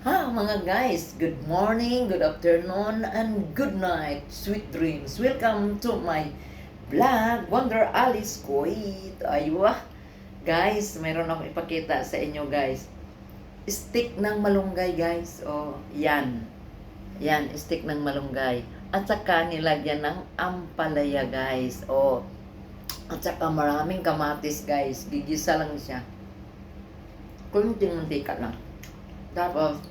Mga guys, good morning, good afternoon, and good night, sweet dreams. Welcome to my vlog, Wonder Alice Kuwait. Aywa, guys, mayroon akong ipakita sa inyo, guys. Stick ng malunggay, guys. Oh, yan. Yan, stick ng malunggay. At saka nilagyan ng ampalaya, guys. Oh, at saka maraming kamatis, guys. Gigisa lang siya. Kunting mantika lang. Tapos,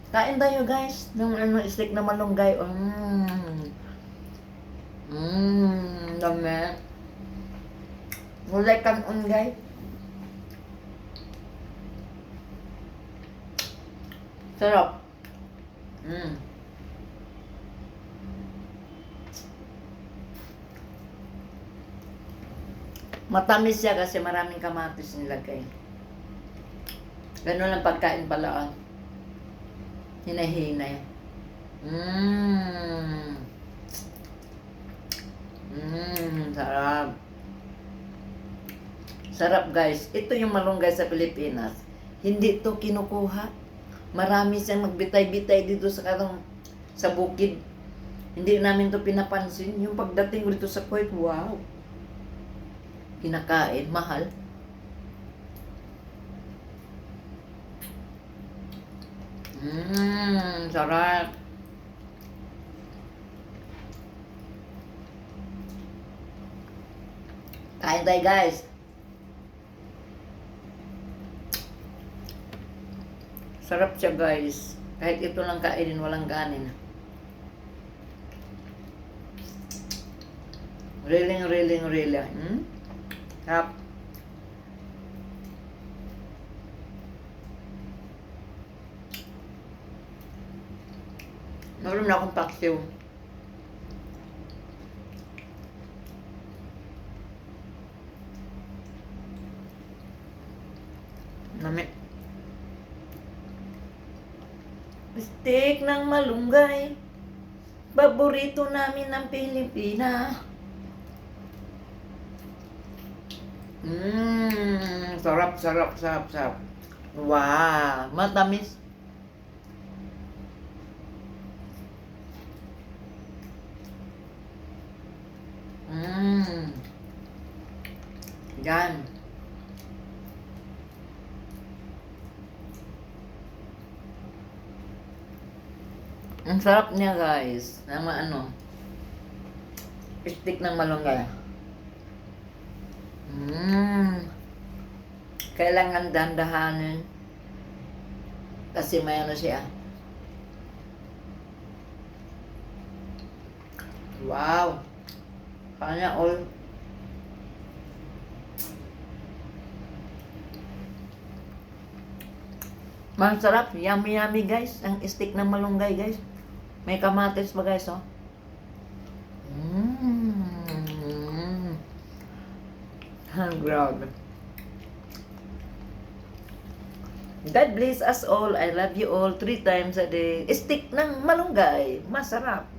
kain tayo guys ng stick na malunggay. Dami. Mulai kanon guys. Sarap. Matamis siya kasi maraming kamatis nilagay. Ganun lang pagkain pala. Hinahinay. Sarap. Sarap guys. Ito yung malunggay sa Pilipinas. Hindi ito kinukuha. Marami siyang magbitay-bitay dito sa bukid. Hindi namin to pinapansin. Yung pagdating ko dito sa Kuwait, wow. Kinakain, mahal. Sarap. Kain tayo guys. Sarap siya guys. Kahit ito lang kainin, walang kanin. Really. Sarap. Meron na akong paksiw. Nami. Stick ng malunggay. Paborito namin ng Pilipina. Sarap. Wow, matamis. Yan. Ang sarap niya guys. Stick ng malunggay. Kailangan dandahanin. Kasi may siya. Wow. Kanya all. Masarap, yummy guys. Ang stick ng malunggay guys. May kamatis pa guys oh. Grabe. God bless us all. I love you all 3 times a day. Stick ng malunggay. Masarap.